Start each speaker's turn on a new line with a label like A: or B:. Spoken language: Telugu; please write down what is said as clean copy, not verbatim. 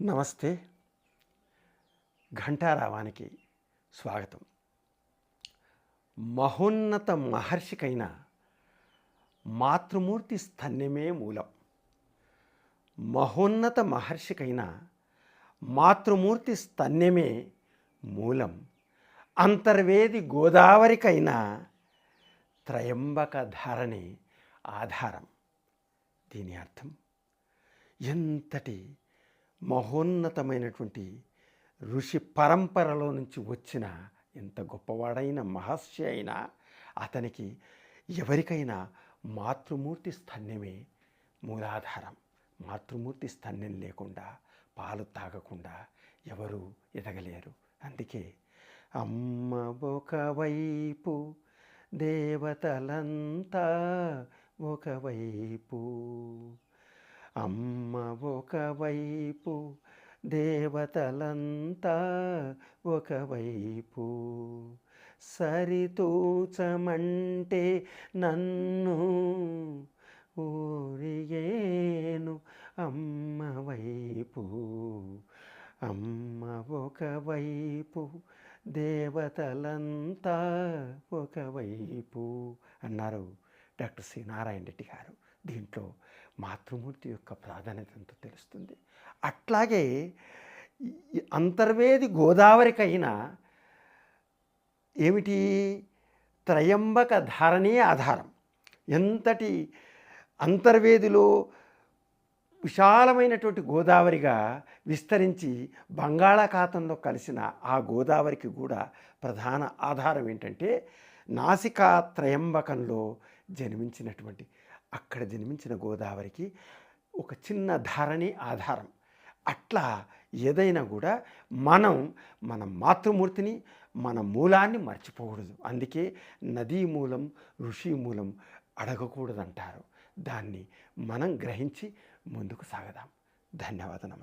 A: నమస్తే. ఘంటారావానికి స్వాగతం. మహోన్నత మహర్షికైన మాతృమూర్తి స్తన్యమే మూలం. మహోన్నత మహర్షికైన మాతృమూర్తి స్తన్యమే మూలం. అంతర్వేది గోదావరికైన త్రయంబక ధారణి ఆధారం. దీని అర్థం ఎంతటి మహోన్నతమైనటువంటి ఋషి పరంపరలో నుంచి వచ్చిన ఎంత గొప్పవాడైన మహర్షి అయినా అతనికి ఎవరికైనా మాతృమూర్తి స్తన్యమే మూలాధారం. మాతృమూర్తి స్తన్యం లేకుండా పాలు తాగకుండా ఎవరు ఎదగలేరు. అందుకే అమ్మ ఒకవైపు దేవతలంతా ఒకవైపు, అమ్మ ఒకవైపు దేవతలంతా ఒకవైపు, సరితూచమంటే నన్ను ఊరిగేను అమ్మ వైపు, అమ్మ ఒకవైపు దేవతలంతా ఒకవైపు అన్నారు డాక్టర్ సి నారాయణ రెడ్డి గారు. దీంట్లో మాతృమూర్తి యొక్క ప్రాధాన్యత ఎంతో తెలుస్తుంది. అట్లాగే అంతర్వేది గోదావరికైనా ఏమిటి త్రయంబక ధారణే ఆధారం. ఎంతటి అంతర్వేదిలో విశాలమైనటువంటి గోదావరిగా విస్తరించి బంగాళాఖాతంలో కలిసిన ఆ గోదావరికి కూడా ప్రధాన ఆధారం ఏంటంటే నాసికా త్రయంబకంలో జన్మించినటువంటి అక్కడ జన్మించిన గోదావరికి ఒక చిన్న ధరణి ఆధారం. అట్లా ఏదైనా కూడా మనం మన మాతృమూర్తిని మన మూలాన్ని మర్చిపోకూడదు. అందుకే నదీ మూలం ఋషి మూలం అడగకూడదంటారు. దాన్ని మనం గ్రహించి ముందుకు సాగదాం. ధన్యవాదాలు.